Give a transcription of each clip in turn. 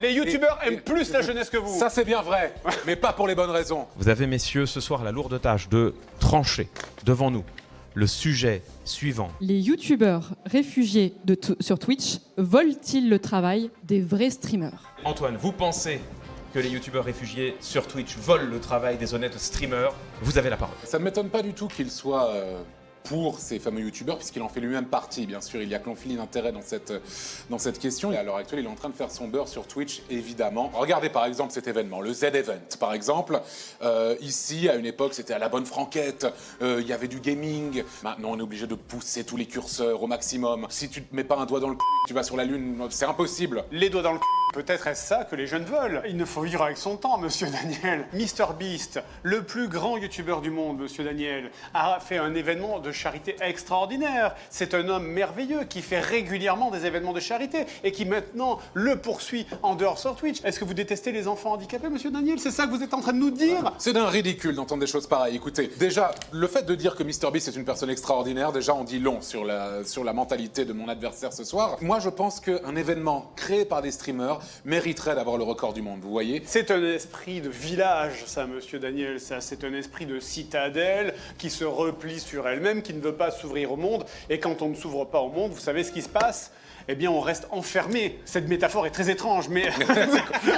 Les youtubeurs aiment plus la jeunesse que vous. Ça c'est bien vrai, mais pas pour les bonnes raisons. Vous avez, messieurs, ce soir la lourde tâche de trancher devant nous le sujet suivant. Les youtubeurs réfugiés sur Twitch volent-ils le travail des vrais streamers? Antoine, vous pensez que les youtubeurs réfugiés sur Twitch volent le travail des honnêtes streamers? Vous avez la parole. Ça ne m'étonne pas du tout qu'il soit pour ces fameux youtubeurs, puisqu'il en fait lui-même partie, bien sûr. Il y a conflit d'intérêt dans cette question. Et à l'heure actuelle, il est en train de faire son beurre sur Twitch, évidemment. Regardez par exemple cet événement, le Z-Event, par exemple. Ici, à une époque, c'était à la bonne franquette. Il y avait du gaming. Maintenant, on est obligé de pousser tous les curseurs au maximum. Si tu te mets pas un doigt dans le cul, tu vas sur la lune, c'est impossible. Les doigts dans le cul. Peut-être est-ce ça que les jeunes veulent. Il ne faut vivre avec son temps, monsieur Daniel. MrBeast, le plus grand youtubeur du monde, monsieur Daniel, a fait un événement de charité extraordinaire. C'est un homme merveilleux qui fait régulièrement des événements de charité et qui maintenant le poursuit en dehors sur Twitch. Est-ce que vous détestez les enfants handicapés, monsieur Daniel? C'est ça que vous êtes en train de nous dire? C'est d'un ridicule d'entendre des choses pareilles. Écoutez, déjà, le fait de dire que MrBeast est une personne extraordinaire, déjà on dit long sur la mentalité de mon adversaire ce soir. Moi, je pense qu'un événement créé par des streamers mériterait d'avoir le record du monde, vous voyez? C'est un esprit de village, ça, monsieur Daniel, ça. C'est un esprit de citadelle qui se replie sur elle-même, qui ne veut pas s'ouvrir au monde. Et quand on ne s'ouvre pas au monde, vous savez ce qui se passe? Eh bien, on reste enfermé. Cette métaphore est très étrange, mais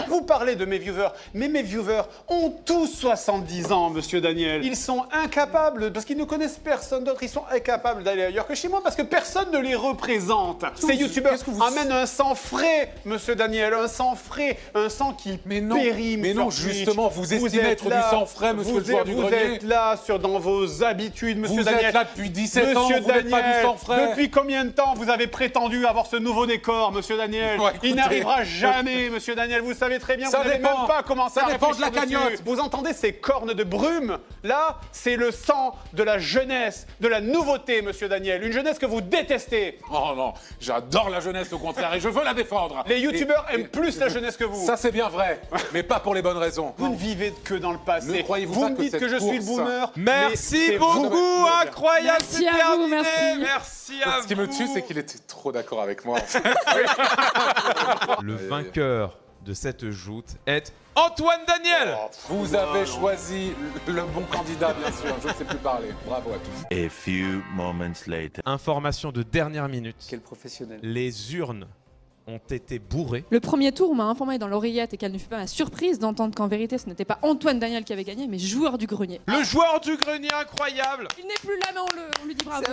vous parlez de mes viewers. Mais mes viewers ont tous 70 ans, monsieur Daniel. Ils sont incapables, parce qu'ils ne connaissent personne d'autre, ils sont incapables d'aller ailleurs que chez moi, parce que personne ne les représente. Ces youtubeurs amènent un sang frais, monsieur Daniel, un sang frais, un sang qui périme. Mais non, sur Twitch. justement, vous estimez être du sang frais, monsieur le joueur du grenier. Vous êtes là dans vos habitudes, monsieur Daniel. Vous êtes là depuis 17 ans, Monsieur vous n'êtes pas du sang frais. Depuis combien de temps vous avez prétendu avoir ce nouveau décor, monsieur Daniel? Il n'arrivera jamais, monsieur Daniel. Vous savez très bien, vous n'avez même pas commencé à réfléchir de la cagnotte. Vous entendez ces cornes de brume? Là, c'est le sang de la jeunesse, de la nouveauté, monsieur Daniel. Une jeunesse que vous détestez. Oh non, j'adore la jeunesse au contraire et je veux la défendre. Les youtubeurs aiment plus la jeunesse que vous. Ça c'est bien vrai, mais pas pour les bonnes raisons. Vous ne vivez que dans le passé. Ne croyez-vous vous pas me que dites que cette je suis le course- boomer. Merci beaucoup, incroyable, Merci à vous, merci. Merci à vous. Ce qui me tue, c'est qu'il était trop d'accord avec moi. Le vainqueur de cette joute est Antoine Daniel. Vous avez choisi le bon candidat, bien sûr. Je ne sais plus parler. Bravo à tous. A few moments later. Information de dernière minute. Quel professionnel. Les urnes ont été bourrées. Le premier tour, on m'a informé dans l'oreillette et qu'elle ne fut pas ma surprise d'entendre qu'en vérité, ce n'était pas Antoine Daniel qui avait gagné, mais joueur du grenier. Le joueur du grenier incroyable. Il n'est plus là, mais on lui dit bravo.